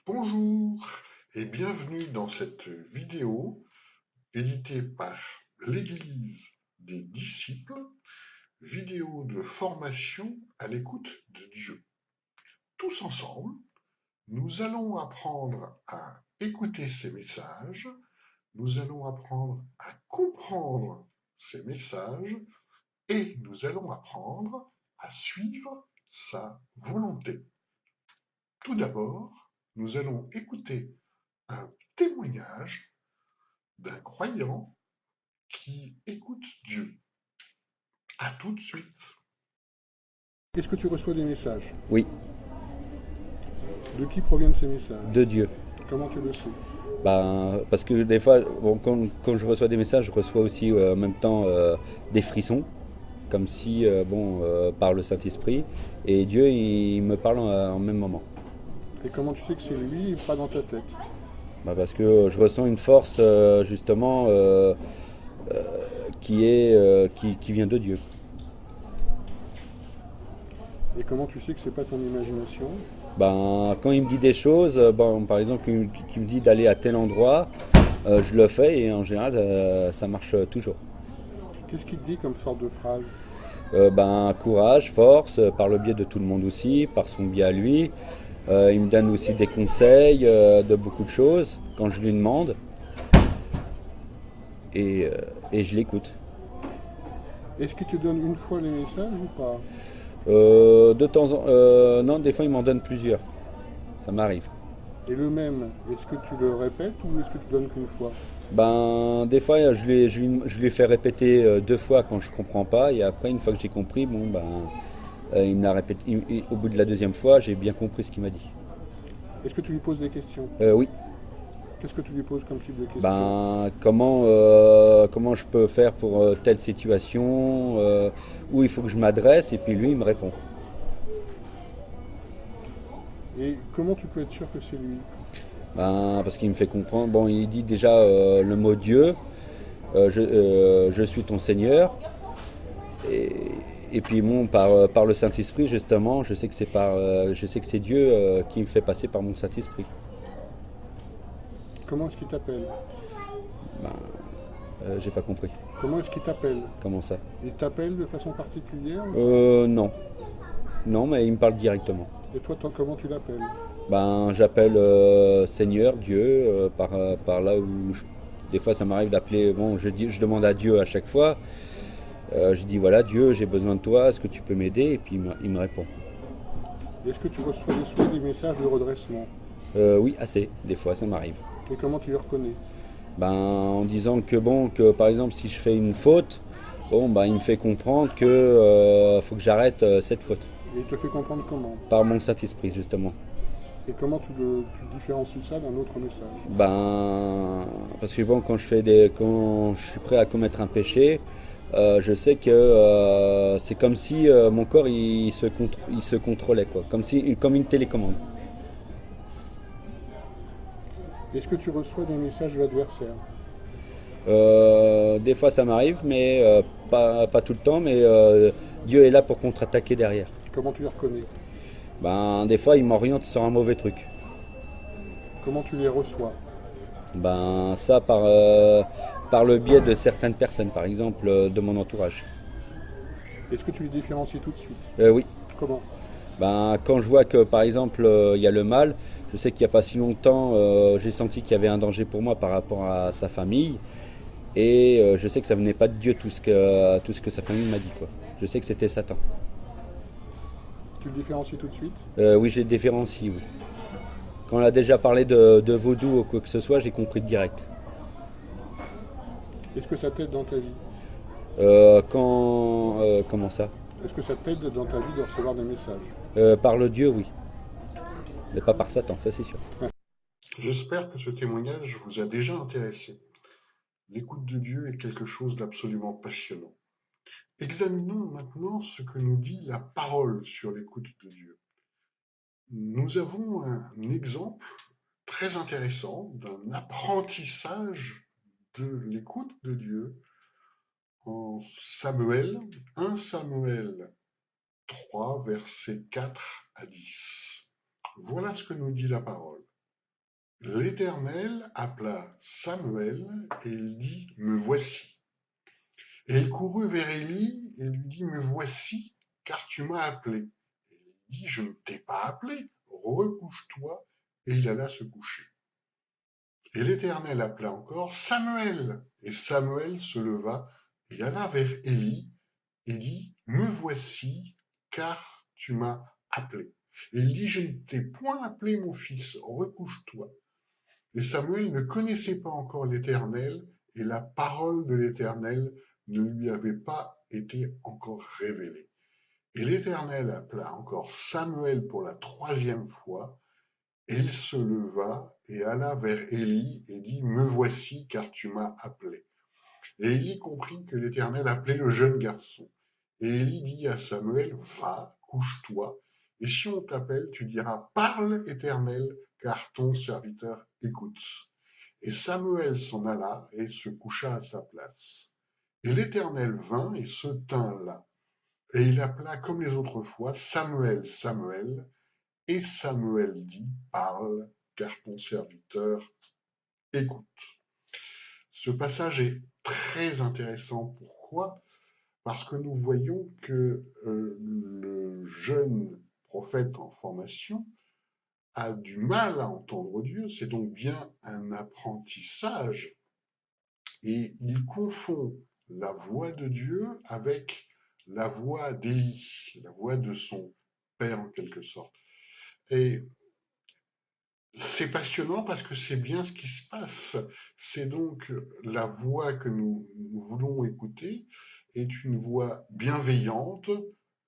Bonjour et bienvenue dans cette vidéo éditée par l'Église des disciples, vidéo de formation à l'écoute de Dieu. Tous ensemble, nous allons apprendre à écouter ces messages, nous allons apprendre à comprendre ces messages et nous allons apprendre à suivre sa volonté. Tout d'abord, nous allons écouter un témoignage d'un croyant qui écoute Dieu. À tout de suite. Est-ce que tu reçois des messages? Oui, De qui proviennent ces messages? de Dieu. Comment tu le sais? Parce que des fois, bon, quand je reçois des messages, je reçois aussi en même temps des frissons, comme si, par le Saint-Esprit, et Dieu, il me parle en même moment. Et comment tu sais que c'est lui et pas dans ta tête? Parce que je ressens une force, justement, qui vient de Dieu. Et comment tu sais que c'est pas ton imagination? Quand il me dit des choses, par exemple, qu'il me dit d'aller à tel endroit, je le fais et en général, ça marche toujours. Qu'est-ce qu'il te dit comme sorte de phrase? Courage, force, par le biais de tout le monde aussi, par son biais à lui. Il me donne aussi des conseils de beaucoup de choses quand je lui demande et je l'écoute. Est-ce qu'il te donne une fois les messages ou pas? De temps en non, des fois il m'en donne plusieurs. Ça m'arrive. Et le même, est-ce que tu le répètes ou est-ce que tu donnes qu'une fois? Des fois je lui fais répéter deux fois quand je comprends pas et après une fois que j'ai compris, il me la répète. Au bout de la deuxième fois, j'ai bien compris ce qu'il m'a dit. Est-ce que tu lui poses des questions? Oui. Qu'est-ce que tu lui poses comme type de questions? Comment je peux faire pour telle situation, où il faut que je m'adresse, et puis lui, il me répond. Et comment tu peux être sûr que c'est lui? Parce qu'il me fait comprendre. Bon, il dit déjà le mot Dieu, je suis ton Seigneur, et, et puis bon, par le Saint-Esprit, justement, je sais que c'est Dieu qui me fait passer par mon Saint-Esprit. Comment est-ce qu'il t'appelle? J'ai pas compris. Comment est-ce qu'il t'appelle? Comment ça? Il t'appelle de façon particulière? Non. Non, mais il me parle directement. Et toi, comment tu l'appelles? J'appelle Seigneur, Dieu, par là où des fois ça m'arrive d'appeler, bon, je demande à Dieu à chaque fois, je dis voilà Dieu, j'ai besoin de toi, est-ce que tu peux m'aider? Et puis il me répond. Est-ce que tu reçois des messages de redressement? Oui, assez, des fois ça m'arrive. Et comment tu les reconnais? En disant que par exemple si je fais une faute, il me fait comprendre que faut que j'arrête cette faute. Et il te fait comprendre comment? Par mon Saint-Esprit justement. Et comment tu différencies ça d'un autre message? Parce que bon, quand je suis prêt à commettre un péché, je sais que c'est comme si mon corps il se contrôlait quoi, comme une télécommande. Est-ce que tu reçois des messages de l'adversaire? Des fois ça m'arrive, mais pas tout le temps, mais Dieu est là pour contre-attaquer derrière. Comment tu les reconnais? Des fois il m'oriente sur un mauvais truc. Comment tu les reçois? Ça par le biais de certaines personnes, par exemple de mon entourage. Est-ce que tu les différencies tout de suite? Oui. Comment? Quand je vois que par exemple il y a le mal, je sais qu'il n'y a pas si longtemps, j'ai senti qu'il y avait un danger pour moi par rapport à sa famille. Et je sais que ça venait pas de Dieu tout ce que sa famille m'a dit quoi. Je sais que c'était Satan. Tu le différencies tout de suite? Oui, j'ai différencié, oui. Quand on a déjà parlé de vaudou ou quoi que ce soit, j'ai compris direct. Est-ce que ça t'aide dans ta vie? Comment ça? Est-ce que ça t'aide dans ta vie de recevoir des messages? Par le Dieu, oui. Mais pas par Satan, ça c'est sûr. J'espère que ce témoignage vous a déjà intéressé. L'écoute de Dieu est quelque chose d'absolument passionnant. Examinons maintenant ce que nous dit la parole sur l'écoute de Dieu. Nous avons un exemple très intéressant d'un apprentissage de l'écoute de Dieu en Samuel, 1 Samuel 3, versets 4 à 10. Voilà ce que nous dit la parole. l'Éternel appela Samuel et il dit, me voici. Et il courut vers Élie et lui dit, me voici, car tu m'as appelé. Et il dit, je ne t'ai pas appelé, recouche-toi. Et il alla se coucher. Et l'Éternel appela encore Samuel. Et Samuel se leva et alla vers Élie et dit, me voici, car tu m'as appelé. Et il dit, je ne t'ai point appelé mon fils, recouche-toi. Et Samuel ne connaissait pas encore l'Éternel, et la parole de l'Éternel ne lui avait pas été encore révélée. Et l'Éternel appela encore Samuel pour la troisième fois, et il se leva et alla vers Élie et dit, me voici, car tu m'as appelé. Et Élie comprit que l'Éternel appelait le jeune garçon. Et Élie dit à Samuel, va, couche-toi, et si on t'appelle, tu diras, parle, Éternel, car ton serviteur écoute. Et Samuel s'en alla et se coucha à sa place. Et l'Éternel vint et se tint là. Et il appela comme les autres fois, Samuel, Samuel. Et Samuel dit, parle, car ton serviteur écoute. Ce passage est très intéressant. Pourquoi? Parce que nous voyons que le jeune prophète en formation a du mal à entendre Dieu, c'est donc bien un apprentissage, et il confond la voix de Dieu avec la voix d'Élie, la voix de son père en quelque sorte. Et c'est passionnant parce que c'est bien ce qui se passe. C'est donc la voix que nous voulons écouter est une voix bienveillante,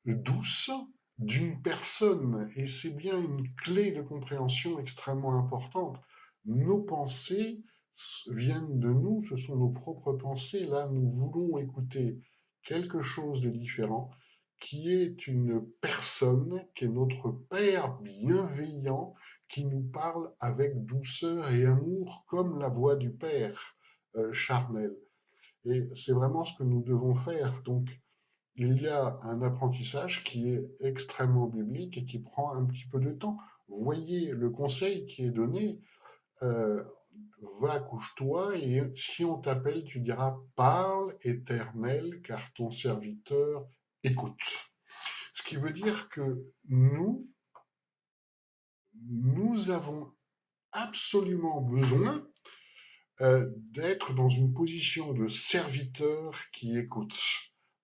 douce, d'une personne. Et c'est bien une clé de compréhension extrêmement importante. Nos pensées viennent de nous, ce sont nos propres pensées. Là, nous voulons écouter quelque chose de différent, qui est une personne, qui est notre Père bienveillant, qui nous parle avec douceur et amour comme la voix du Père charnel. Et c'est vraiment ce que nous devons faire. Donc, il y a un apprentissage qui est extrêmement biblique et qui prend un petit peu de temps. Voyez le conseil qui est donné, euh, va, couche-toi, et si on t'appelle, tu diras, parle, Éternel, car ton serviteur écoute. Ce qui veut dire que nous avons absolument besoin d'être dans une position de serviteur qui écoute.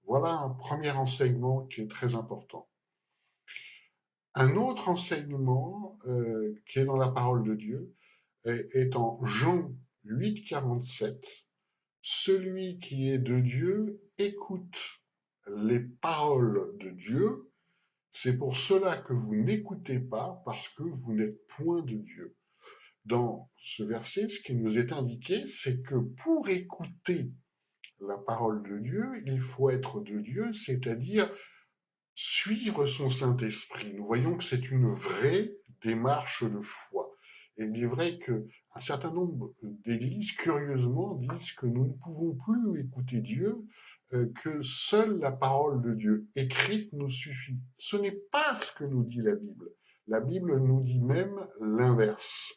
Voilà un premier enseignement qui est très important. Un autre enseignement qui est dans la parole de Dieu est en Jean 8, 47. Celui qui est de Dieu écoute les paroles de Dieu. C'est pour cela que vous n'écoutez pas, parce que vous n'êtes point de Dieu. Dans ce verset, ce qui nous est indiqué, c'est que pour écouter la parole de Dieu, il faut être de Dieu, c'est-à-dire suivre son Saint-Esprit. Nous voyons que c'est une vraie démarche de foi. Et il est vrai qu'un certain nombre d'églises, curieusement, disent que nous ne pouvons plus écouter Dieu, que seule la parole de Dieu écrite nous suffit. Ce n'est pas ce que nous dit la Bible. La Bible nous dit même l'inverse.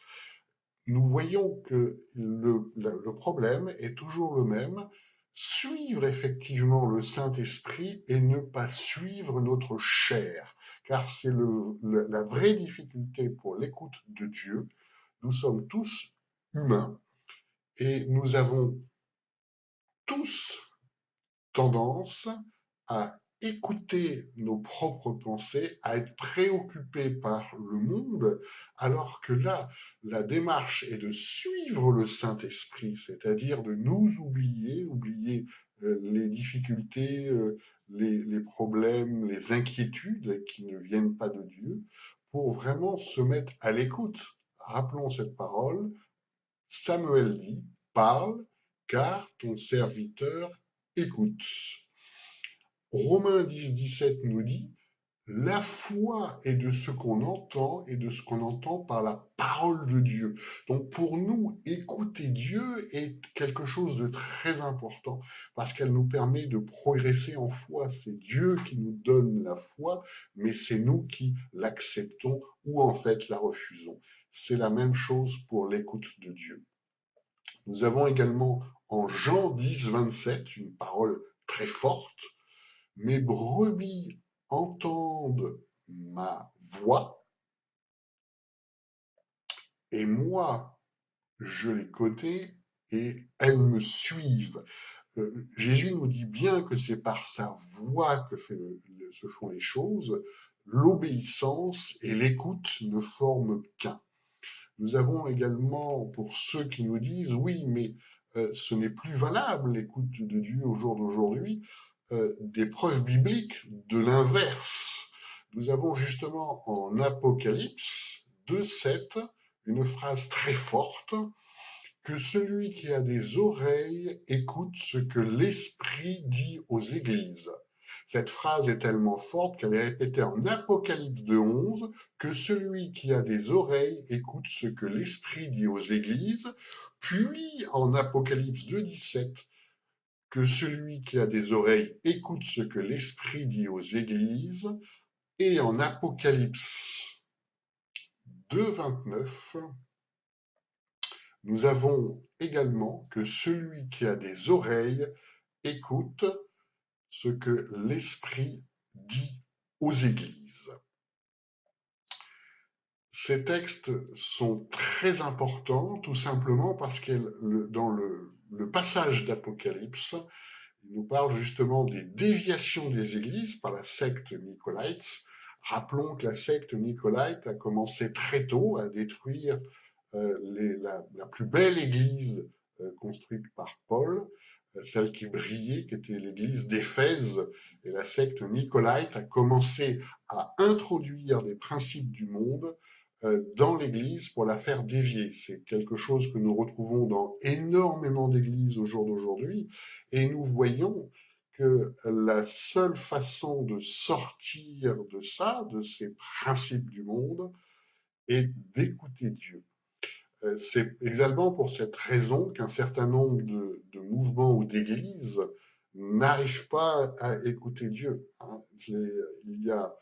Nous voyons que le problème est toujours le même, suivre effectivement le Saint-Esprit et ne pas suivre notre chair, car c'est la vraie difficulté pour l'écoute de Dieu. Nous sommes tous humains et nous avons tous tendance à écouter nos propres pensées, à être préoccupés par le monde, alors que là, la démarche est de suivre le Saint-Esprit, c'est-à-dire de nous oublier les difficultés, les problèmes, les inquiétudes qui ne viennent pas de Dieu, pour vraiment se mettre à l'écoute. Rappelons cette parole, Samuel dit, parle, car ton serviteur écoute. Romains 10, 17 nous dit, la foi est de ce qu'on entend et de ce qu'on entend par la parole de Dieu. Donc pour nous, écouter Dieu est quelque chose de très important parce qu'elle nous permet de progresser en foi. C'est Dieu qui nous donne la foi, mais c'est nous qui l'acceptons ou en fait la refusons. c'est la même chose pour l'écoute de Dieu. Nous avons également en Jean 10, 27 une parole très forte. Mes brebis entendent ma voix et moi, je les connais et elles me suivent. Jésus nous dit bien que c'est par sa voix que se font les choses. L'obéissance et l'écoute ne forment qu'un. Nous avons également, pour ceux qui nous disent, oui, mais ce n'est plus valable l'écoute de Dieu au jour d'aujourd'hui, des preuves bibliques de l'inverse. Nous avons justement en Apocalypse 2,7 une phrase très forte, que celui qui a des oreilles écoute ce que l'Esprit dit aux églises. Cette phrase est tellement forte qu'elle est répétée en Apocalypse 2,11, que celui qui a des oreilles écoute ce que l'Esprit dit aux églises, puis en Apocalypse 2,17, que celui qui a des oreilles écoute ce que l'Esprit dit aux églises, et en Apocalypse 2,29, nous avons également que celui qui a des oreilles écoute ce que l'Esprit dit aux églises. Ces textes sont très importants, tout simplement parce que dans le passage d'Apocalypse, il nous parle justement des déviations des églises par la secte nicolaïte. Rappelons que la secte nicolaïte a commencé très tôt à détruire la plus belle église construite par Paul, celle qui brillait, qui était l'église d'Éphèse, et la secte nicolaïte a commencé à introduire des principes du monde dans l'église pour la faire dévier. C'est quelque chose que nous retrouvons dans énormément d'églises au jour d'aujourd'hui, et nous voyons que la seule façon de sortir de ça, de ces principes du monde, est d'écouter Dieu. C'est également pour cette raison qu'un certain nombre de mouvements ou d'églises n'arrivent pas à écouter Dieu. Il y a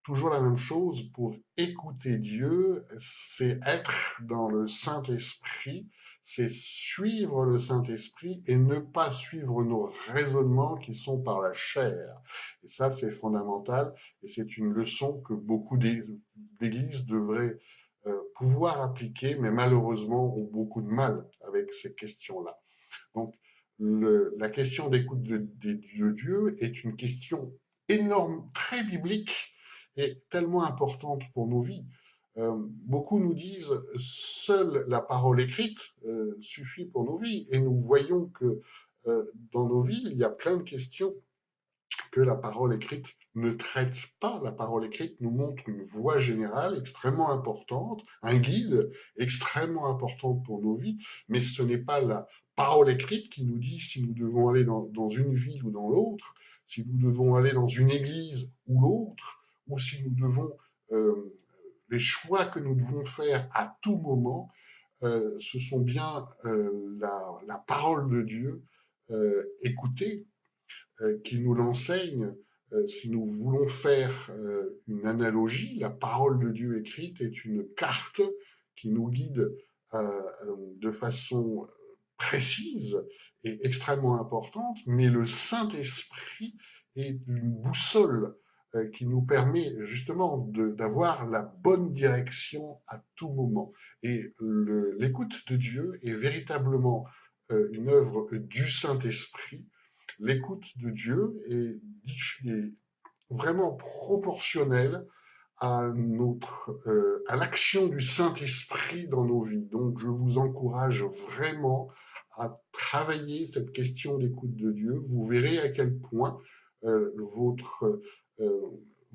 toujours la même chose. Pour écouter Dieu, c'est être dans le Saint-Esprit, c'est suivre le Saint-Esprit et ne pas suivre nos raisonnements qui sont par la chair. Et ça, c'est fondamental et c'est une leçon que beaucoup d'églises devraient pouvoir appliquer, mais malheureusement ont beaucoup de mal avec ces questions-là. Donc, la question d'écoute de Dieu est une question énorme, très biblique et tellement importante pour nos vies. Beaucoup nous disent seule la parole écrite suffit pour nos vies, et nous voyons que dans nos vies, il y a plein de questions que la parole écrite ne traite pas. La parole écrite nous montre une voie générale extrêmement importante, un guide extrêmement important pour nos vies, mais ce n'est pas la parole écrite qui nous dit si nous devons aller dans une ville ou dans l'autre, si nous devons aller dans une église ou l'autre, ou si nous devons les choix que nous devons faire à tout moment. Ce sont bien la parole de Dieu écoutée qui nous l'enseigne. Si nous voulons faire une analogie, la parole de Dieu écrite est une carte qui nous guide de façon précise et extrêmement importante, mais le Saint-Esprit est une boussole qui nous permet justement d'avoir la bonne direction à tout moment. Et l'écoute de Dieu est véritablement une œuvre du Saint-Esprit. L'écoute de Dieu est vraiment proportionnelle à l'action du Saint-Esprit dans nos vies. Donc, je vous encourage vraiment à travailler cette question d'écoute de Dieu. Vous verrez à quel point euh,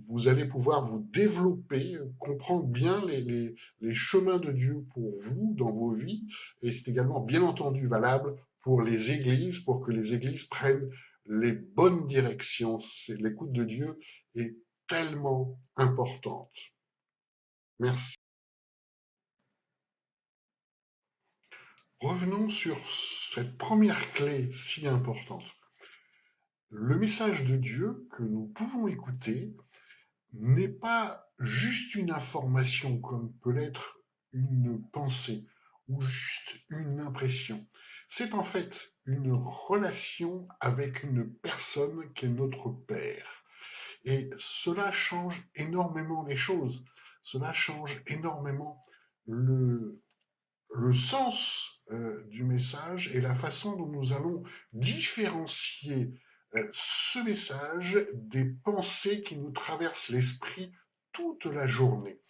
vous allez pouvoir vous développer, comprendre bien les chemins de Dieu pour vous dans vos vies. Et c'est également bien entendu valable pour les églises, pour que les églises prennent les bonnes directions. L'écoute de Dieu est tellement importante. Merci. Revenons sur cette première clé si importante. Le message de Dieu que nous pouvons écouter n'est pas juste une information comme peut l'être une pensée ou juste une impression. C'est en fait une relation avec une personne qui est notre Père. Et cela change énormément les choses. Cela change énormément le, le sens du message et la façon dont nous allons différencier ce message des pensées qui nous traversent l'esprit toute la journée.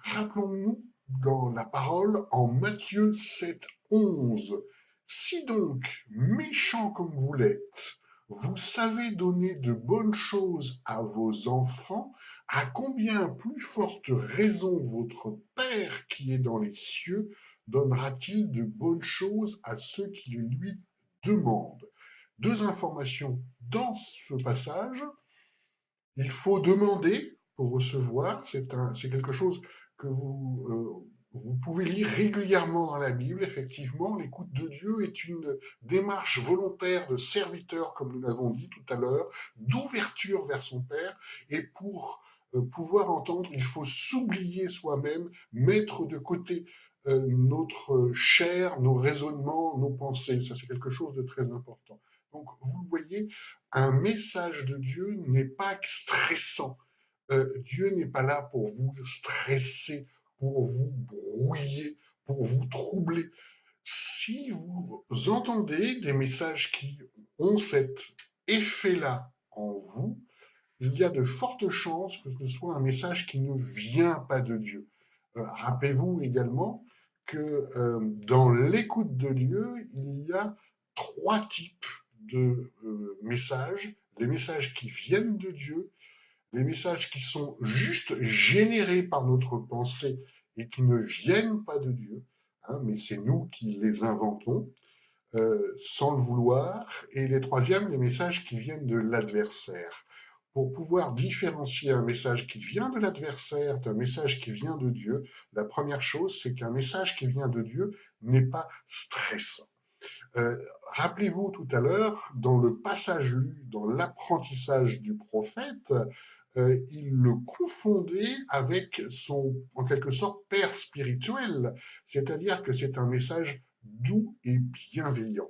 Rappelons-nous dans la parole en Matthieu 7, 11. Si donc, méchants comme vous l'êtes, vous savez donner de bonnes choses à vos enfants, à combien plus forte raison votre Père qui est dans les cieux donnera-t-il de bonnes choses à ceux qui les lui demandent? Deux informations dans ce passage. Il faut demander pour recevoir, c'est quelque chose que vous pouvez lire régulièrement dans la Bible. Effectivement, l'écoute de Dieu est une démarche volontaire de serviteur, comme nous l'avons dit tout à l'heure, d'ouverture vers son Père. Et pour pouvoir entendre, il faut s'oublier soi-même, mettre de côté notre chair, nos raisonnements, nos pensées. Ça, c'est quelque chose de très important. Donc, vous le voyez, un message de Dieu n'est pas stressant. Dieu n'est pas là pour vous stresser, pour vous brouiller, pour vous troubler. Si vous entendez des messages qui ont cet effet-là en vous, il y a de fortes chances que ce soit un message qui ne vient pas de Dieu. Rappelez-vous également que dans l'écoute de Dieu, il y a trois types de messages. Les messages qui viennent de Dieu, les messages qui sont juste générés par notre pensée et qui ne viennent pas de Dieu, hein, mais c'est nous qui les inventons sans le vouloir, et les troisièmes, les messages qui viennent de l'adversaire. Pour pouvoir différencier un message qui vient de l'adversaire d'un message qui vient de Dieu, la première chose, c'est qu'un message qui vient de Dieu n'est pas stressant. Euh, Rappelez-vous tout à l'heure, dans le passage lu dans l'apprentissage du prophète, il le confondait avec son, en quelque sorte, père spirituel, c'est-à-dire que c'est un message doux et bienveillant.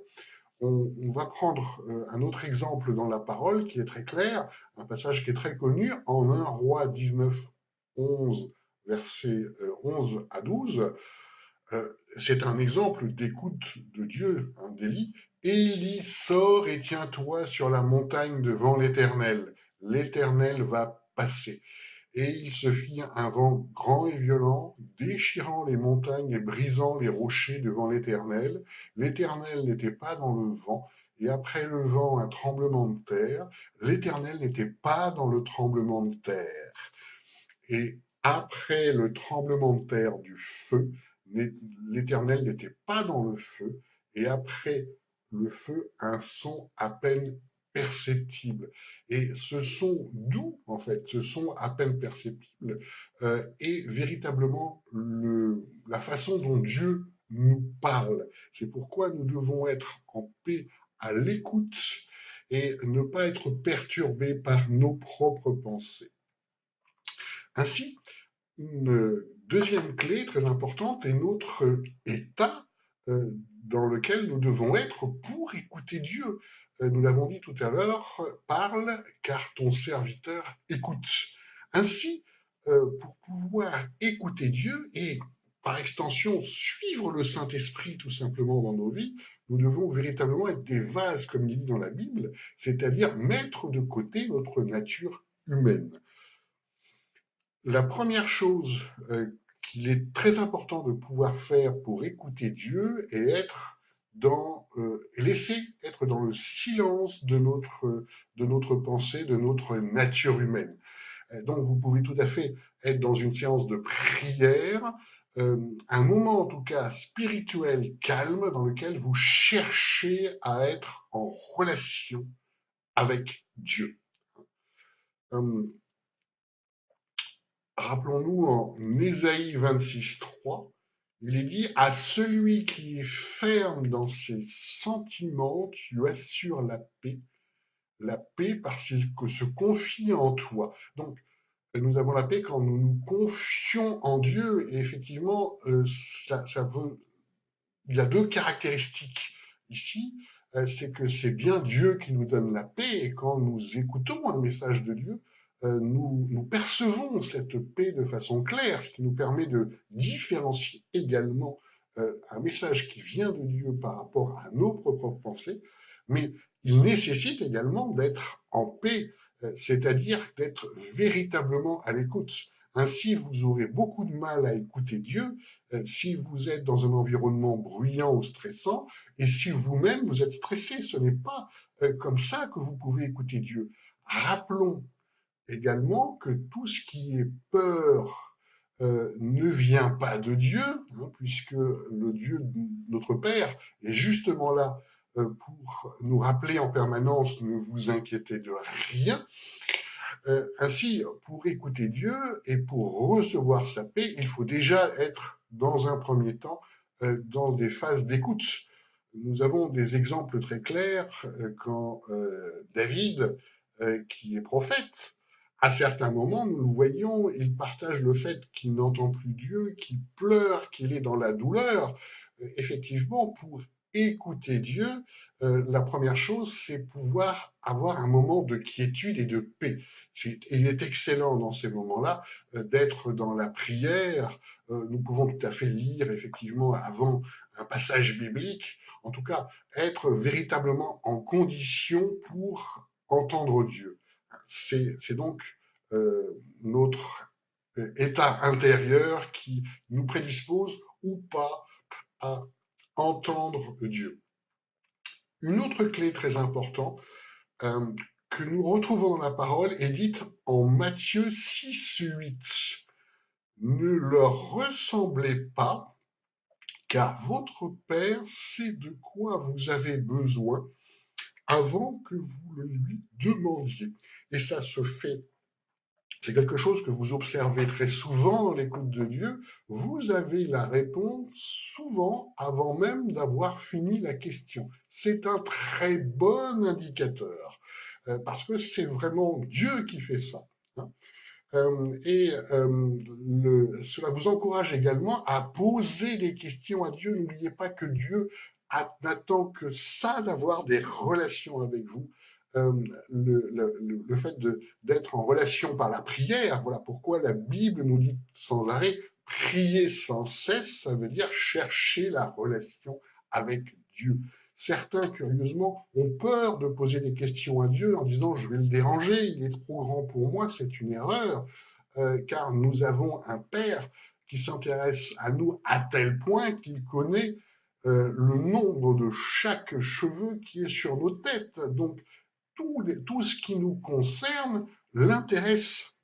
On va prendre un autre exemple dans la parole qui est très clair, un passage qui est très connu en 1 Roi 19, 11, versets 11 à 12. C'est un exemple d'écoute de Dieu, hein, d'Élie. Élie, sort et tiens-toi sur la montagne devant l'Éternel. L'Éternel va passer. Et il se fit un vent grand et violent, déchirant les montagnes et brisant les rochers devant l'Éternel. L'Éternel n'était pas dans le vent, et après le vent, un tremblement de terre. L'Éternel n'était pas dans le tremblement de terre. Et après le tremblement de terre du feu, l'Éternel n'était pas dans le feu, et après le feu, un son à peine perceptible. Et ce son doux, en fait, ce son à peine perceptible, est véritablement la façon dont Dieu nous parle. C'est pourquoi nous devons être en paix à l'écoute et ne pas être perturbés par nos propres pensées. Ainsi, une deuxième clé très importante est notre état dans lequel nous devons être pour écouter Dieu. Nous l'avons dit tout à l'heure, parle car ton serviteur écoute. Ainsi, pour pouvoir écouter Dieu et par extension suivre le Saint-Esprit tout simplement dans nos vies, nous devons véritablement être des vases, comme il dit dans la Bible, c'est-à-dire mettre de côté notre nature humaine. La première chose qu'il est très important de pouvoir faire pour écouter Dieu est laisser être dans le silence de notre pensée, de notre nature humaine. Donc vous pouvez tout à fait être dans une séance de prière, un moment en tout cas spirituel calme dans lequel vous cherchez à être en relation avec Dieu. Rappelons-nous en Ésaïe 26, 3, il est dit à celui qui est ferme dans ses sentiments, tu assures la paix parce qu'il se confie en toi. Donc, Nous avons la paix quand nous nous confions en Dieu. Et effectivement, il y a deux caractéristiques ici. C'est que c'est bien Dieu qui nous donne la paix. Et quand nous écoutons un message de Dieu, nous percevons cette paix de façon claire, ce qui nous permet de différencier également un message qui vient de Dieu par rapport à nos propres pensées. Mais il nécessite également d'être en paix, c'est-à-dire d'être véritablement à l'écoute. Ainsi, vous aurez beaucoup de mal à écouter Dieu si vous êtes dans un environnement bruyant ou stressant, et si vous-même vous êtes stressé. Ce n'est pas comme ça que vous pouvez écouter Dieu. Rappelons également que tout ce qui est peur ne vient pas de Dieu, hein, puisque le Dieu, notre Père, est justement là pour nous rappeler en permanence, ne vous inquiétez de rien. Ainsi, pour écouter Dieu et pour recevoir sa paix, il faut déjà être, dans un premier temps, dans des phases d'écoute. Nous avons des exemples très clairs quand David, qui est prophète, à certains moments, nous le voyons, il partage le fait qu'il n'entend plus Dieu, qu'il pleure, qu'il est dans la douleur. Effectivement, pour écouter Dieu, la première chose, c'est pouvoir avoir un moment de quiétude et de paix. Il est excellent dans ces moments-là d'être dans la prière. Nous pouvons tout à fait lire effectivement avant un passage biblique. En tout cas, être véritablement en condition pour entendre Dieu. C'est donc notre état intérieur qui nous prédispose ou pas à entendre Dieu. Une autre clé très importante euh, que nous retrouvons dans la parole est dite en Matthieu 6:8. Ne leur ressemblez pas, car votre Père sait de quoi vous avez besoin avant que vous le lui demandiez. Et ça se fait. C'est quelque chose que vous observez très souvent dans l'écoute de Dieu. Vous avez la réponse souvent avant même d'avoir fini la question. C'est un très bon indicateur parce que c'est vraiment Dieu qui fait ça. Hein. Cela vous encourage également à poser des questions à Dieu. N'oubliez pas que Dieu n'attend que ça d'avoir des relations avec vous. Euh, le fait d'être en relation par la prière, voilà pourquoi la Bible nous dit sans arrêt, prier sans cesse, ça veut dire chercher la relation avec Dieu. Certains, curieusement, ont peur de poser des questions à Dieu en disant je vais le déranger, il est trop grand pour moi, c'est une erreur, car nous avons un Père qui s'intéresse à nous à tel point qu'il connaît le nombre de chaque cheveu qui est sur nos têtes. Donc tout ce qui nous concerne l'intéresse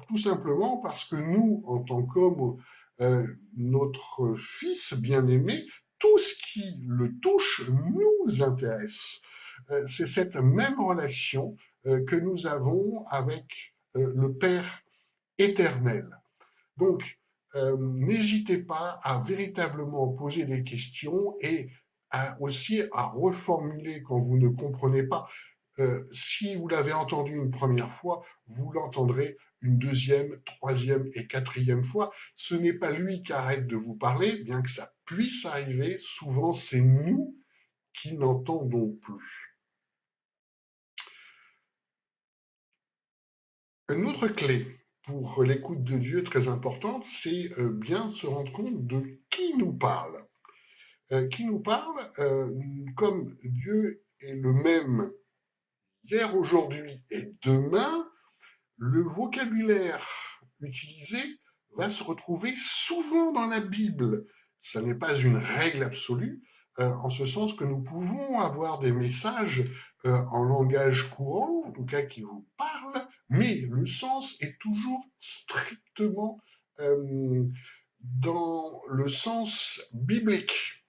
tout simplement parce que nous, en tant qu'hommes, notre Fils bien-aimé, tout ce qui le touche nous intéresse. C'est cette même relation que nous avons avec le Père éternel. Donc, n'hésitez pas à véritablement poser des questions et aussi à reformuler quand vous ne comprenez pas. Si vous l'avez entendu une première fois, vous l'entendrez une deuxième, troisième et quatrième fois. Ce n'est pas lui qui arrête de vous parler, bien que ça puisse arriver. Souvent, c'est nous qui n'entendons plus. Une autre clé pour l'écoute de Dieu très importante, c'est bien se rendre compte de qui nous parle. Qui nous parle, comme Dieu est le même hier, aujourd'hui et demain, le vocabulaire utilisé va se retrouver souvent dans la Bible. Ça n'est pas une règle absolue, en ce sens que nous pouvons avoir des messages en langage courant, en tout cas qui vous parlent, mais le sens est toujours strictement dans le sens biblique.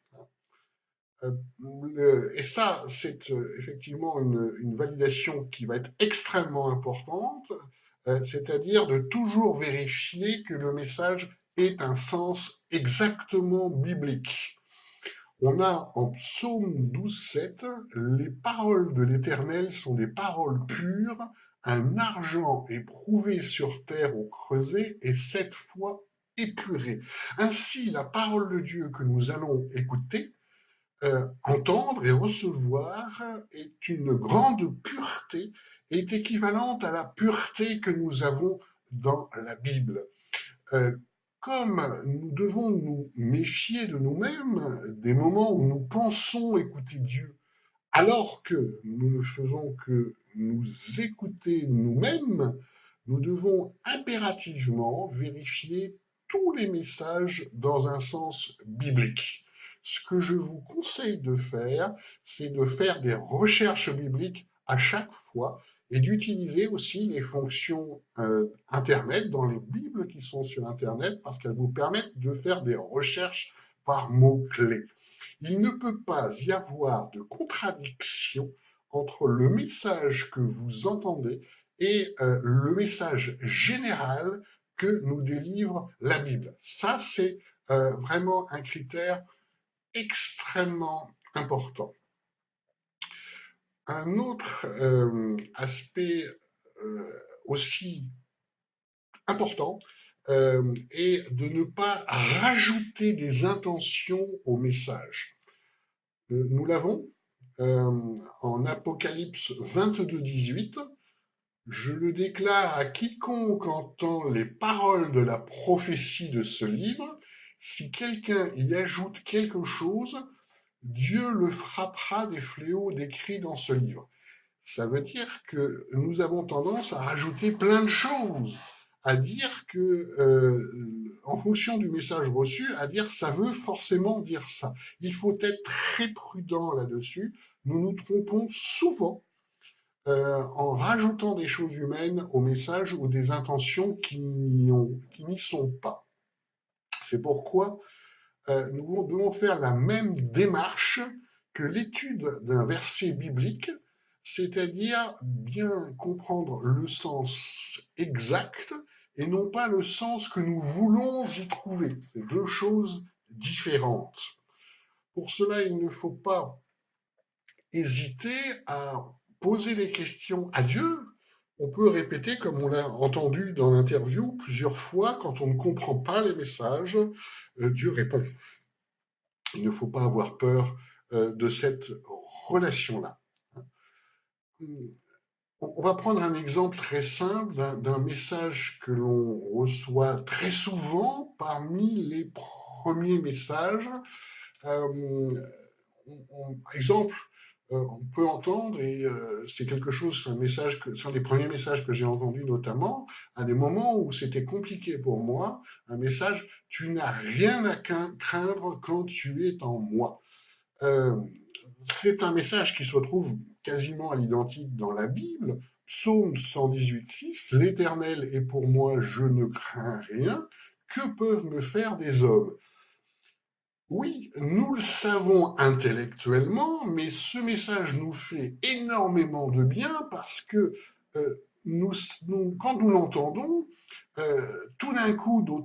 Et ça, c'est effectivement une validation qui va être extrêmement importante, c'est-à-dire de toujours vérifier que le message ait un sens exactement biblique. On a en Psaume 12,7, les paroles de l'Éternel sont des paroles pures, un argent éprouvé sur terre au creuset est 7 fois épuré. Ainsi, la parole de Dieu que nous allons écouter, entendre et recevoir est une grande pureté, est équivalente à la pureté que nous avons dans la Bible. Euh, Comme nous devons nous méfier de nous-mêmes des moments où nous pensons écouter Dieu, alors que nous ne faisons que nous écouter nous-mêmes, nous devons impérativement vérifier tous les messages dans un sens biblique. Ce que je vous conseille de faire, c'est de faire des recherches bibliques à chaque fois et d'utiliser aussi les fonctions Internet dans les Bibles qui sont sur Internet parce qu'elles vous permettent de faire des recherches par mots-clés. Il ne peut pas y avoir de contradiction entre le message que vous entendez et le message général que nous délivre la Bible. Ça, c'est vraiment un critère extrêmement important. Un autre aspect aussi important est de ne pas rajouter des intentions au message. Nous l'avons en Apocalypse 22-18. Je le déclare à quiconque entend les paroles de la prophétie de ce livre. Si quelqu'un y ajoute quelque chose, Dieu le frappera des fléaux décrits dans ce livre. Ça veut dire que nous avons tendance à rajouter plein de choses, à dire que, en fonction du message reçu, à dire ça veut forcément dire ça. Il faut être très prudent là-dessus. Nous nous trompons souvent en rajoutant des choses humaines au message ou des intentions qui n'y sont pas. C'est pourquoi nous devons faire la même démarche que l'étude d'un verset biblique, c'est-à-dire bien comprendre le sens exact et non pas le sens que nous voulons y trouver. C'est deux choses différentes. Pour cela, il ne faut pas hésiter à poser des questions à Dieu. On peut répéter, comme on l'a entendu dans l'interview plusieurs fois, quand on ne comprend pas les messages, Dieu répond. Il ne faut pas avoir peur de cette relation-là. On va prendre un exemple très simple d'un message que l'on reçoit très souvent parmi les premiers messages. Exemple, on peut entendre, et c'est quelque chose, c'est un des premiers messages que j'ai entendu notamment, à des moments où c'était compliqué pour moi, un message, tu n'as rien à craindre quand tu es en moi. Euh, c'est un message qui se retrouve quasiment à l'identique dans la Bible. Psaume 118,6, l'Éternel est pour moi, je ne crains rien. Que peuvent me faire des hommes? Oui, nous le savons intellectuellement, mais ce message nous fait énormément de bien parce que quand nous l'entendons, tout d'un coup, nous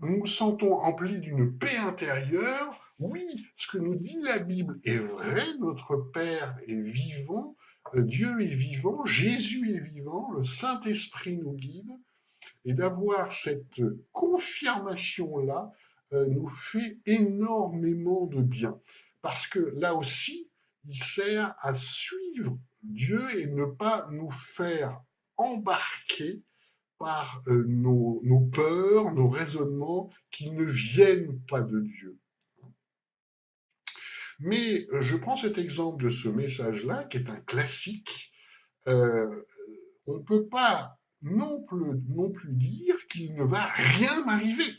nous sentons emplis d'une paix intérieure. Oui, ce que nous dit la Bible est vrai, notre Père est vivant, Dieu est vivant, Jésus est vivant, le Saint-Esprit nous guide, et d'avoir cette confirmation-là nous fait énormément de bien. Parce que là aussi, il sert à suivre Dieu et ne pas nous faire embarquer par nos peurs, nos raisonnements qui ne viennent pas de Dieu. Mais je prends cet exemple de ce message-là, qui est un classique. On ne peut pas non plus dire qu'il ne va rien m'arriver.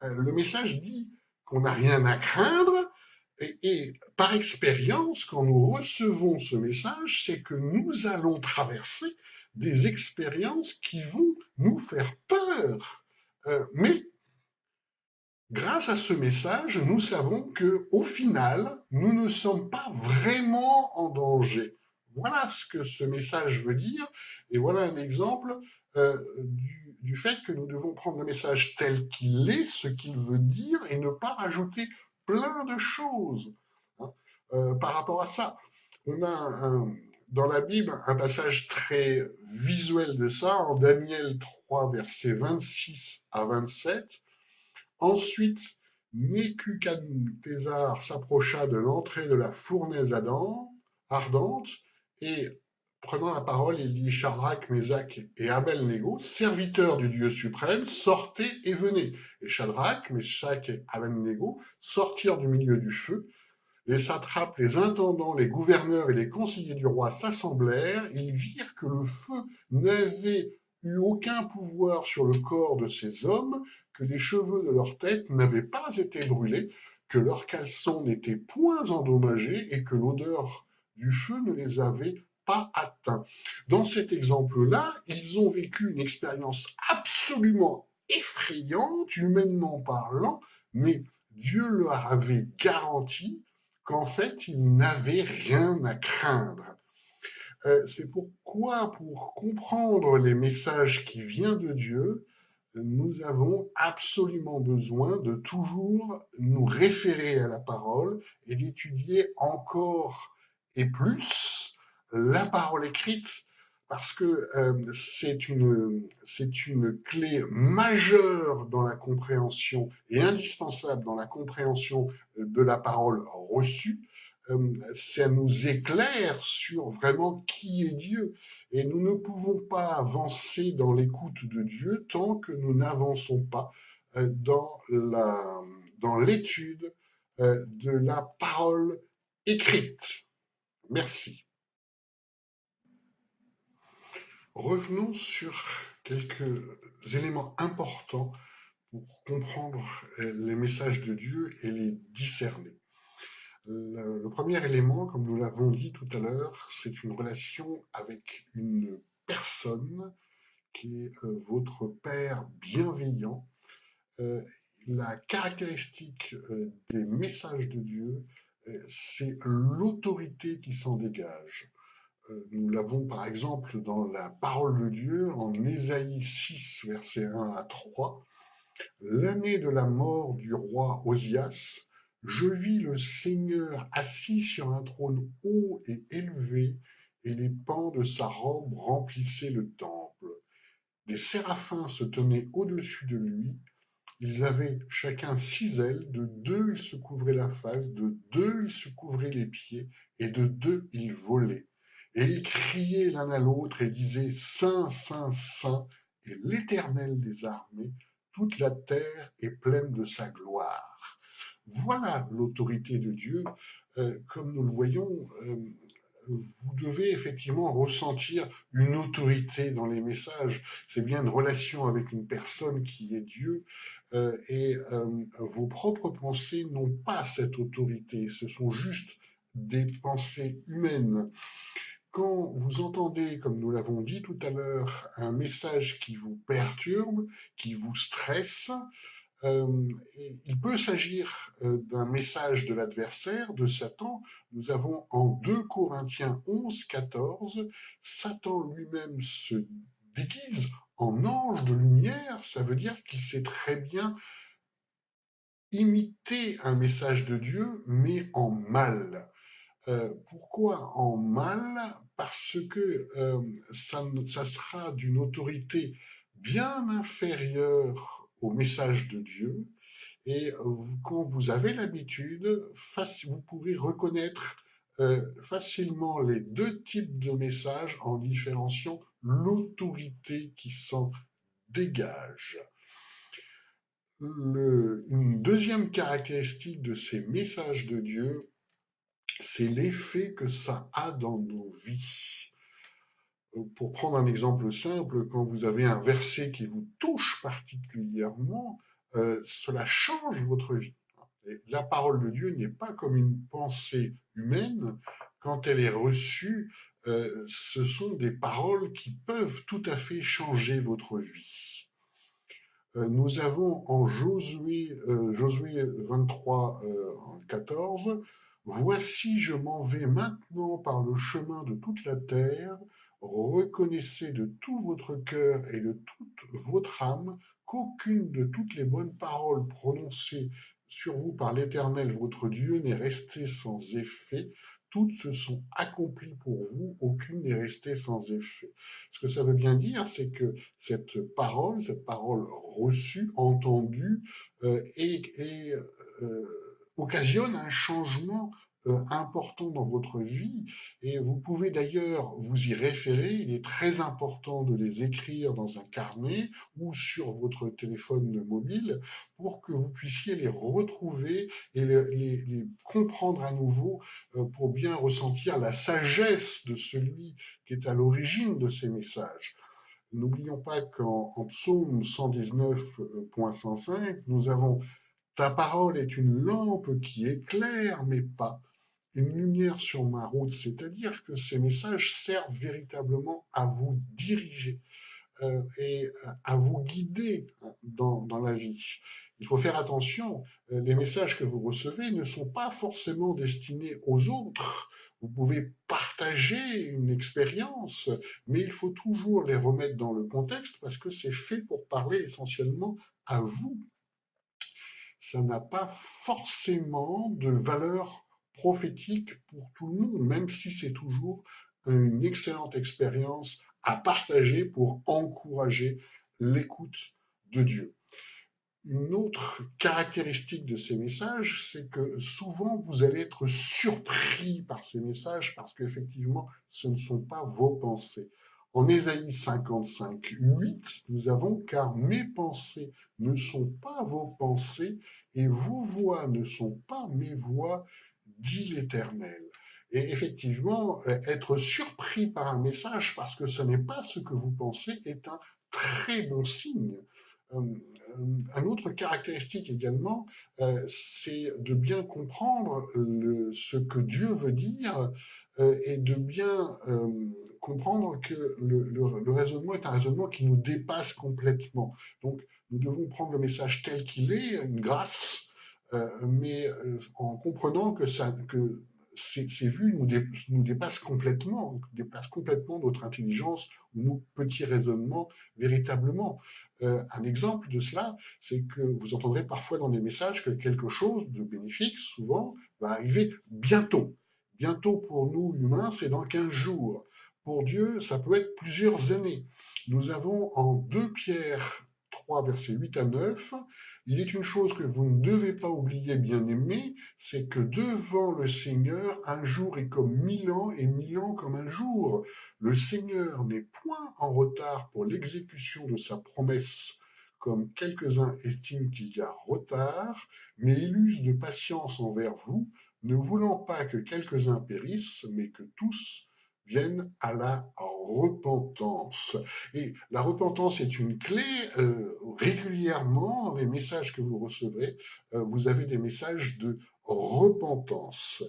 Le message dit qu'on n'a rien à craindre, et par expérience, quand nous recevons ce message, c'est que nous allons traverser des expériences qui vont nous faire peur. Mais grâce à ce message, nous savons que, au final, nous ne sommes pas vraiment en danger. Voilà ce que ce message veut dire, et voilà un exemple du fait que nous devons prendre le message tel qu'il est, ce qu'il veut dire, et ne pas rajouter plein de choses, hein. Par rapport à ça, on a dans la Bible un passage très visuel de ça, en Daniel 3, versets 26 à 27. Ensuite, Nebuchadnezzar s'approcha de l'entrée de la fournaise ardente et, prenant la parole, il dit: Shadrach, Meshach et Abel-Négo, serviteurs du Dieu suprême, sortez et venez. Et Shadrach, Meshach et Abel-Négo sortirent du milieu du feu. Les satrapes, les intendants, les gouverneurs et les conseillers du roi s'assemblèrent. Ils virent que le feu n'avait eu aucun pouvoir sur le corps de ces hommes, que les cheveux de leur tête n'avaient pas été brûlés, que leurs caleçons n'étaient point endommagés et que l'odeur du feu ne les avait pas atteints. Dans cet exemple-là, ils ont vécu une expérience absolument effrayante, humainement parlant, mais Dieu leur avait garanti qu'en fait, ils n'avaient rien à craindre. C'est pourquoi, pour comprendre les messages qui viennent de Dieu, nous avons absolument besoin de toujours nous référer à la parole et d'étudier encore et plus la parole écrite, parce que c'est une clé majeure dans la compréhension et indispensable dans la compréhension de la parole reçue. Ça nous éclaire sur vraiment qui est Dieu. Et nous ne pouvons pas avancer dans l'écoute de Dieu tant que nous n'avançons pas dans l'étude de la parole écrite. Merci. Revenons sur quelques éléments importants pour comprendre les messages de Dieu et les discerner. Le premier élément, comme nous l'avons dit tout à l'heure, c'est une relation avec une personne qui est votre Père bienveillant. La caractéristique des messages de Dieu, c'est l'autorité qui s'en dégage. Nous l'avons par exemple dans la parole de Dieu, en Ésaïe 6, versets 1 à 3. L'année de la mort du roi Osias, je vis le Seigneur assis sur un trône haut et élevé, et les pans de sa robe remplissaient le temple. Des séraphins se tenaient au-dessus de lui. Ils avaient chacun 6 ailes, de 2 ils se couvraient la face, de 2 ils se couvraient les pieds, et de 2 ils volaient. Et ils criaient l'un à l'autre et disaient: Saint, Saint, Saint est l'Éternel des armées, toute la terre est pleine de sa gloire. Voilà l'autorité de Dieu. Comme nous le voyons, vous devez effectivement ressentir une autorité dans les messages. C'est bien une relation avec une personne qui est Dieu, et vos propres pensées n'ont pas cette autorité. Ce sont juste des pensées humaines. Quand vous entendez, comme nous l'avons dit tout à l'heure, un message qui vous perturbe, qui vous stresse, il peut s'agir d'un message de l'adversaire, de Satan. Nous avons en 2 Corinthiens 11, 14, Satan lui-même se déguise en ange de lumière. Ça veut dire qu'il sait très bien imiter un message de Dieu, mais en mal. Pourquoi en mal? Parce que ça sera d'une autorité bien inférieure au message de Dieu. Et quand vous avez l'habitude, vous pourrez reconnaître facilement les 2 types de messages en différenciant l'autorité qui s'en dégage. Une deuxième caractéristique de ces messages de Dieu, c'est l'effet que ça a dans nos vies. Pour prendre un exemple simple, quand vous avez un verset qui vous touche particulièrement, cela change votre vie. Et la parole de Dieu n'est pas comme une pensée humaine. Quand elle est reçue, ce sont des paroles qui peuvent tout à fait changer votre vie. Nous avons en Josué 23, 14, « Voici, je m'en vais maintenant par le chemin de toute la terre. Reconnaissez de tout votre cœur et de toute votre âme qu'aucune de toutes les bonnes paroles prononcées sur vous par l'Éternel votre Dieu n'est restée sans effet. toutes se sont accomplies pour vous, aucune n'est restée sans effet. Ce que ça veut bien dire, c'est que cette parole reçue, entendue, occasionne un changement important dans votre vie, et vous pouvez d'ailleurs vous y référer. Il est très important de les écrire dans un carnet ou sur votre téléphone mobile pour que vous puissiez les retrouver et les comprendre à nouveau, pour bien ressentir la sagesse de celui qui est à l'origine de ces messages. N'oublions pas qu'en psaume 119.105, nous avons: ta parole est une lampe qui éclaire mes pas, une lumière sur ma route. C'est-à-dire que ces messages servent véritablement à vous diriger, et à vous guider dans la vie. Il faut faire attention, les messages que vous recevez ne sont pas forcément destinés aux autres. Vous pouvez partager une expérience, mais il faut toujours les remettre dans le contexte parce que c'est fait pour parler essentiellement à vous. Ça n'a pas forcément de valeur prophétique pour tout le monde, même si c'est toujours une excellente expérience à partager pour encourager l'écoute de Dieu. Une autre caractéristique de ces messages, c'est que souvent vous allez être surpris par ces messages parce qu'effectivement, ce ne sont pas vos pensées. En Ésaïe 55:8, nous avons: car mes pensées ne sont pas vos pensées et vos voix ne sont pas mes voix, dit l'Éternel. Et effectivement, être surpris par un message parce que ce n'est pas ce que vous pensez est un très bon signe. Un autre caractéristique également, c'est de bien comprendre ce que Dieu veut dire, et de bien comprendre que le raisonnement est un raisonnement qui nous dépasse complètement. Donc, nous devons prendre le message tel qu'il est, une grâce, mais en comprenant que ces vues nous dépassent complètement notre intelligence ou nos petits raisonnements véritablement. Un exemple de cela, c'est que vous entendrez parfois dans des messages que quelque chose de bénéfique, souvent, va arriver bientôt. Bientôt pour nous humains, c'est dans 15 jours. Pour Dieu, ça peut être plusieurs années. Nous avons en 2 Pierre 3, versets 8 à 9, il est une chose que vous ne devez pas oublier, bien-aimés, c'est que devant le Seigneur, un jour est comme 1000 ans et 1000 ans comme un jour. Le Seigneur n'est point en retard pour l'exécution de sa promesse, comme quelques-uns estiment qu'il y a retard, mais il use de patience envers vous, ne voulant pas que quelques-uns périssent, mais que tous viennent à la repentance. Et la repentance est une clé. Régulièrement, dans les messages que vous recevrez, vous avez des messages de repentance.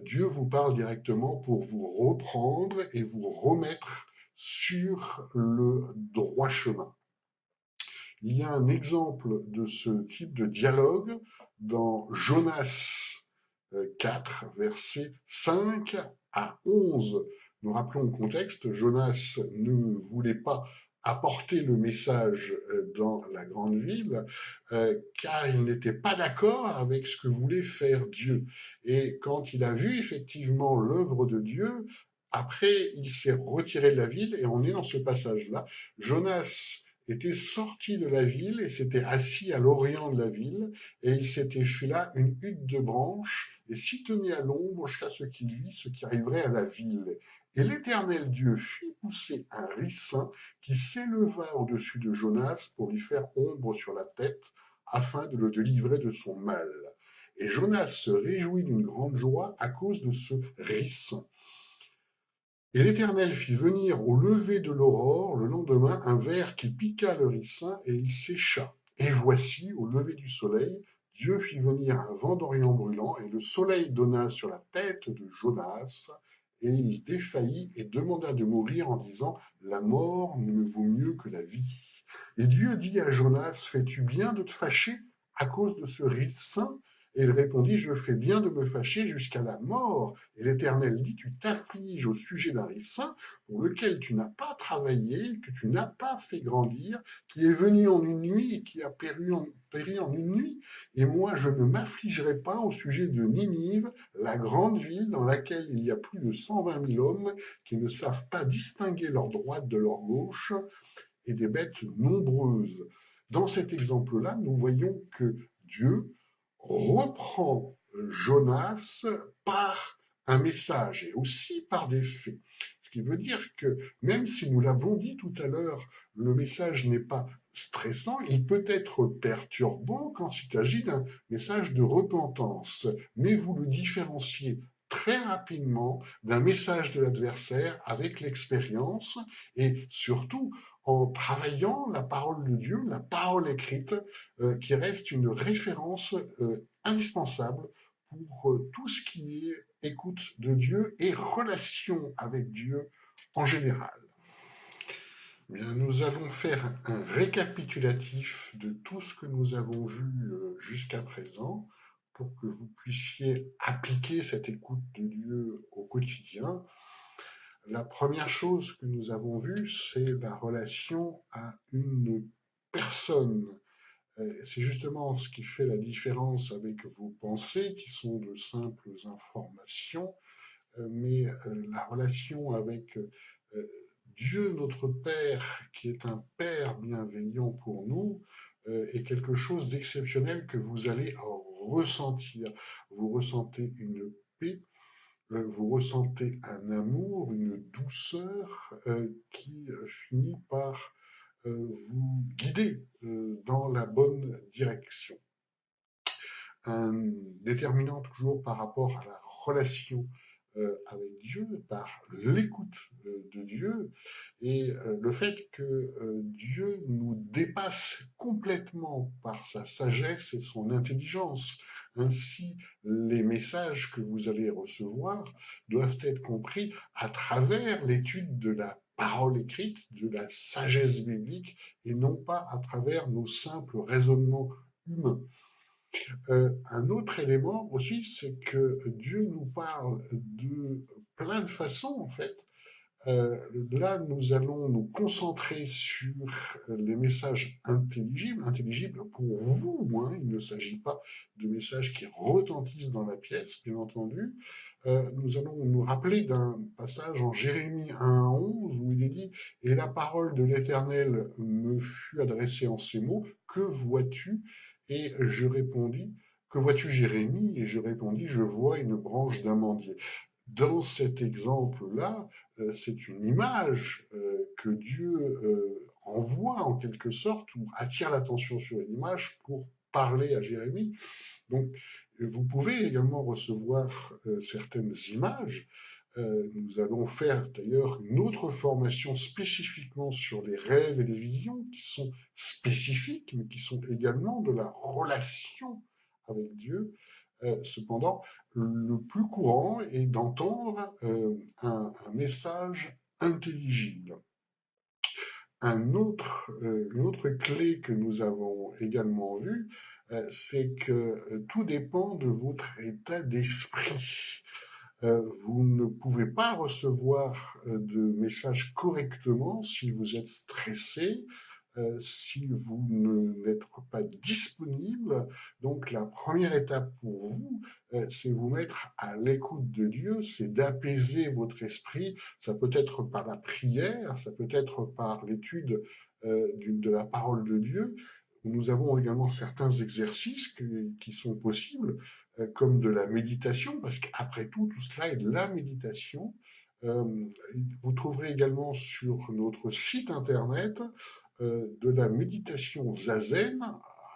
Dieu vous parle directement pour vous reprendre et vous remettre sur le droit chemin. Il y a un exemple de ce type de dialogue dans Jonas 4, versets 5 à 11. Nous rappelons le contexte: Jonas ne voulait pas apporter le message dans la grande ville, car il n'était pas d'accord avec ce que voulait faire Dieu. Et quand il a vu effectivement l'œuvre de Dieu, après il s'est retiré de la ville, et on est dans ce passage-là. Jonas était sorti de la ville et s'était assis à l'orient de la ville, et il s'était fait là une hutte de branches, et s'y tenait à l'ombre jusqu'à ce qu'il vit ce qui arriverait à la ville. Et l'Éternel Dieu fit pousser un ricin qui s'éleva au-dessus de Jonas pour lui faire ombre sur la tête, afin de le délivrer de son mal. Et Jonas se réjouit d'une grande joie à cause de ce ricin. Et l'Éternel fit venir au lever de l'aurore le lendemain un ver qui piqua le ricin, et il sécha. Et voici, au lever du soleil, Dieu fit venir un vent d'Orient brûlant, et le soleil donna sur la tête de Jonas, et il défaillit et demanda de mourir en disant: la mort me vaut mieux que la vie. Et Dieu dit à Jonas: fais-tu bien de te fâcher à cause de ce ricin? Et il répondit, je fais bien de me fâcher jusqu'à la mort. Et l'Éternel dit, tu t'affliges au sujet d'un essaim pour lequel tu n'as pas travaillé, que tu n'as pas fait grandir, qui est venu en une nuit et qui a péri en une nuit. Et moi, je ne m'affligerai pas au sujet de Ninive, la grande ville dans laquelle il y a plus de 120 000 hommes qui ne savent pas distinguer leur droite de leur gauche et des bêtes nombreuses. Dans cet exemple-là, nous voyons que Dieu reprend Jonas par un message et aussi par des faits. Ce qui veut dire que même si nous l'avons dit tout à l'heure, le message n'est pas stressant, il peut être perturbant quand il s'agit d'un message de repentance, mais vous le différenciez très rapidement d'un message de l'adversaire avec l'expérience et surtout en travaillant la parole de Dieu, la parole écrite, qui reste une référence indispensable pour tout ce qui est écoute de Dieu et relation avec Dieu en général. Bien, nous allons faire un récapitulatif de tout ce que nous avons vu jusqu'à présent pour que vous puissiez appliquer cette écoute de Dieu au quotidien. La première chose que nous avons vue, c'est la relation à une personne. C'est justement ce qui fait la différence avec vos pensées, qui sont de simples informations, mais la relation avec Dieu, notre Père, qui est un Père bienveillant pour nous, est quelque chose d'exceptionnel que vous allez ressentir. Vous ressentez une paix, vous ressentez un amour, une douceur qui finit par vous guider dans la bonne direction. Un déterminant toujours par rapport à la relation avec Dieu, par l'écoute de Dieu, et le fait que Dieu nous dépasse complètement par sa sagesse et son intelligence. Ainsi, les messages que vous allez recevoir doivent être compris à travers l'étude de la parole écrite, de la sagesse biblique, et non pas à travers nos simples raisonnements humains. Un autre élément aussi, c'est que Dieu nous parle de plein de façons, en fait. Là, nous allons nous concentrer sur les messages intelligibles pour vous, hein. Il ne s'agit pas de messages qui retentissent dans la pièce, bien entendu. Nous allons nous rappeler d'un passage en Jérémie 1,11 où il est dit « Et la parole de l'Éternel me fut adressée en ces mots, que vois-tu » Et je répondis « Que vois-tu, Jérémie ?» Et je répondis « Je vois une branche d'amandier. » Dans cet exemple-là, c'est une image que Dieu envoie en quelque sorte ou attire l'attention sur une image pour parler à Jérémie. Donc, vous pouvez également recevoir certaines images. Nous allons faire d'ailleurs une autre formation spécifiquement sur les rêves et les visions qui sont spécifiques, mais qui sont également de la relation avec Dieu. Cependant, le plus courant est d'entendre un message intelligible. Une autre clé que nous avons également vue, c'est que tout dépend de votre état d'esprit. Vous ne pouvez pas recevoir de message correctement si vous êtes stressé, si vous n'êtes pas disponible. Donc la première étape pour vous, c'est vous mettre à l'écoute de Dieu, c'est d'apaiser votre esprit. Ça peut être par la prière, ça peut être par l'étude de la parole de Dieu. Nous avons également certains exercices qui sont possibles, comme de la méditation, parce qu'après tout, tout cela est de la méditation. Vous trouverez également sur notre site internet de la méditation zazen.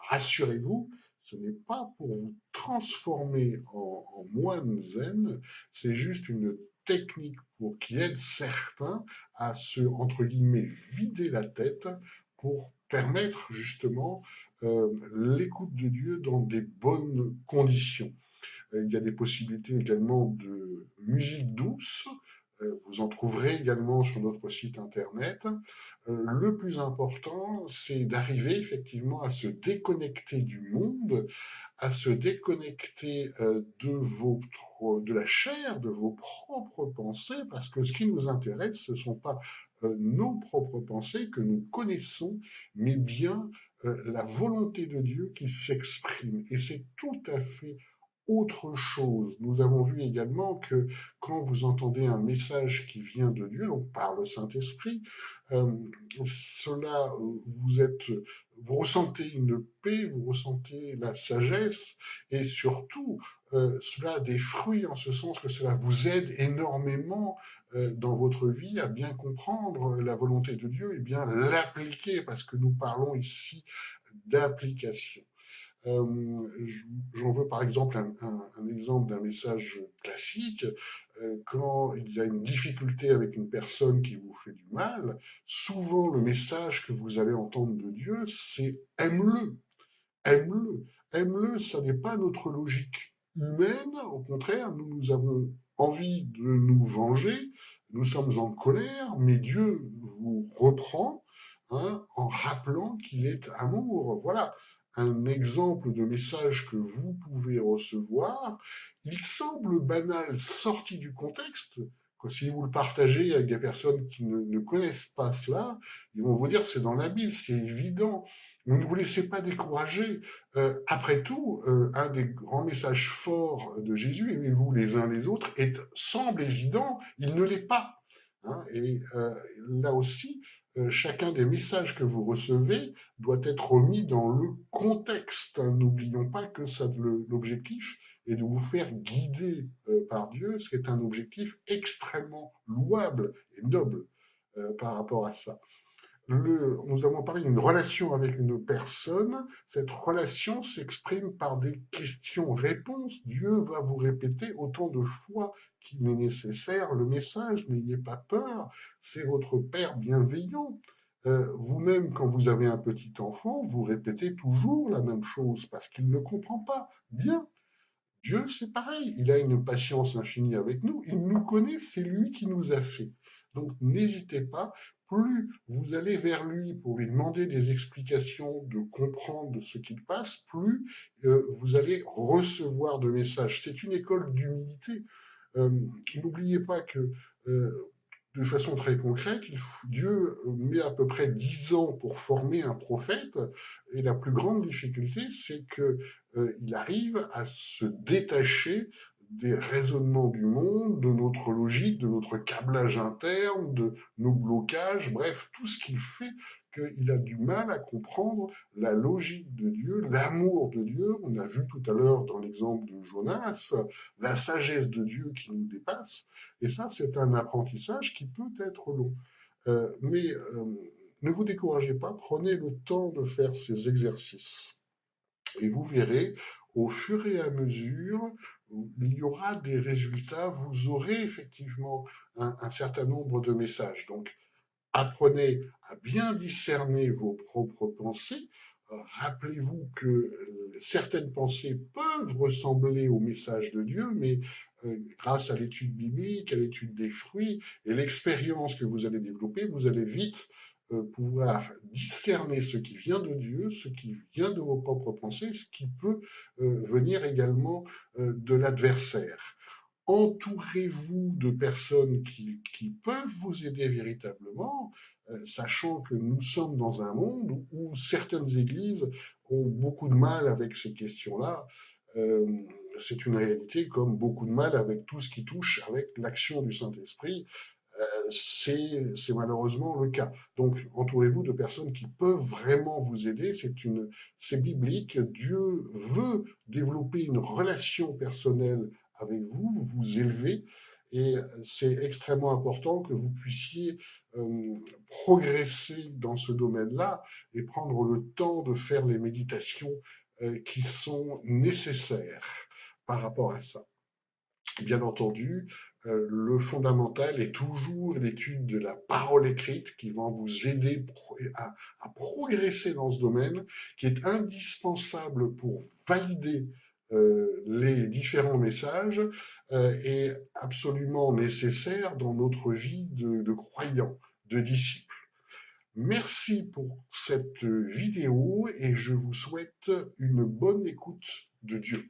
Rassurez-vous, ce n'est pas pour vous transformer en moine zen, c'est juste une technique pour qui aide certains à se, entre guillemets, vider la tête pour permettre justement l'écoute de Dieu dans des bonnes conditions. Il y a des possibilités également de musique douce, Vous en trouverez également sur notre site internet. Le plus important, c'est d'arriver effectivement à se déconnecter du monde, à se déconnecter de la chair, de vos propres pensées, parce que ce qui nous intéresse, ce ne sont pas nos propres pensées que nous connaissons, mais bien la volonté de Dieu qui s'exprime. Et c'est tout à fait autre chose. Nous avons vu également que quand vous entendez un message qui vient de Dieu, donc par le Saint-Esprit, euh, cela, vous ressentez une paix, vous ressentez la sagesse, et surtout, cela a des fruits en ce sens que cela vous aide énormément dans votre vie à bien comprendre la volonté de Dieu et bien l'appliquer, parce que nous parlons ici d'application. J'en veux par exemple un exemple d'un message classique. Quand il y a une difficulté avec une personne qui vous fait du mal, souvent le message que vous allez entendre de Dieu, c'est aime-le, aime-le. Aime-le, ça n'est pas notre logique humaine. Au contraire, nous avons envie de nous venger, nous sommes en colère, mais Dieu vous reprend, hein, en rappelant qu'il est amour. Voilà un exemple de message que vous pouvez recevoir. Il semble banal, sorti du contexte, que si vous le partagez avec des personnes qui ne connaissent pas cela, ils vont vous dire c'est dans la Bible, c'est évident. Ne vous laissez pas décourager. Après tout, un des grands messages forts de Jésus, aimez-vous les uns les autres, semble évident, il ne l'est pas. Hein. Et là aussi, chacun des messages que vous recevez doit être remis dans le contexte. Hein. N'oublions pas que l'objectif est de vous faire guider par Dieu, ce qui est un objectif extrêmement louable et noble par rapport à ça. Nous avons parlé d'une relation avec une personne. Cette relation s'exprime par des questions-réponses. Dieu va vous répéter autant de fois qu'il est nécessaire le message. N'ayez pas peur, c'est votre Père bienveillant. Vous-même, quand vous avez un petit enfant, vous répétez toujours la même chose parce qu'il ne comprend pas. Bien, Dieu, c'est pareil, il a une patience infinie avec nous, il nous connaît, c'est lui qui nous a fait. Donc n'hésitez pas, plus vous allez vers lui pour lui demander des explications, de comprendre de ce qu'il passe, plus vous allez recevoir de messages. C'est une école d'humilité. Euh, N'oubliez pas que de façon très concrète, Dieu met à peu près 10 ans pour former un prophète, et la plus grande difficulté, c'est qu'il arrive à se détacher des raisonnements du monde, de notre logique, de notre câblage interne, de nos blocages, bref, tout ce qu'il fait qu'il a du mal à comprendre la logique de Dieu, l'amour de Dieu. On a vu tout à l'heure dans l'exemple de Jonas, la sagesse de Dieu qui nous dépasse. Et ça, c'est un apprentissage qui peut être long. Mais ne vous découragez pas, prenez le temps de faire ces exercices. Et vous verrez, au fur et à mesure, il y aura des résultats, vous aurez effectivement un certain nombre de messages. Donc, apprenez à bien discerner vos propres pensées. Rappelez-vous que certaines pensées peuvent ressembler au message de Dieu, mais grâce à l'étude biblique, à l'étude des fruits et l'expérience que vous allez développer, vous allez vite pouvoir discerner ce qui vient de Dieu, ce qui vient de vos propres pensées, ce qui peut venir également de l'adversaire. Entourez-vous de personnes qui peuvent vous aider véritablement, sachant que nous sommes dans un monde où certaines églises ont beaucoup de mal avec ces questions-là. Euh, c'est une réalité comme beaucoup de mal avec tout ce qui touche avec l'action du Saint-Esprit. C'est malheureusement le cas. Donc, entourez-vous de personnes qui peuvent vraiment vous aider. C'est biblique. Dieu veut développer une relation personnelle avec vous, vous élever, et c'est extrêmement important que vous puissiez progresser dans ce domaine-là et prendre le temps de faire les méditations qui sont nécessaires par rapport à ça. Bien entendu, le fondamental est toujours l'étude de la parole écrite qui va vous aider à progresser dans ce domaine, qui est indispensable pour valider les différents messages est absolument nécessaire dans notre vie de croyants, de disciples. Merci pour cette vidéo et je vous souhaite une bonne écoute de Dieu.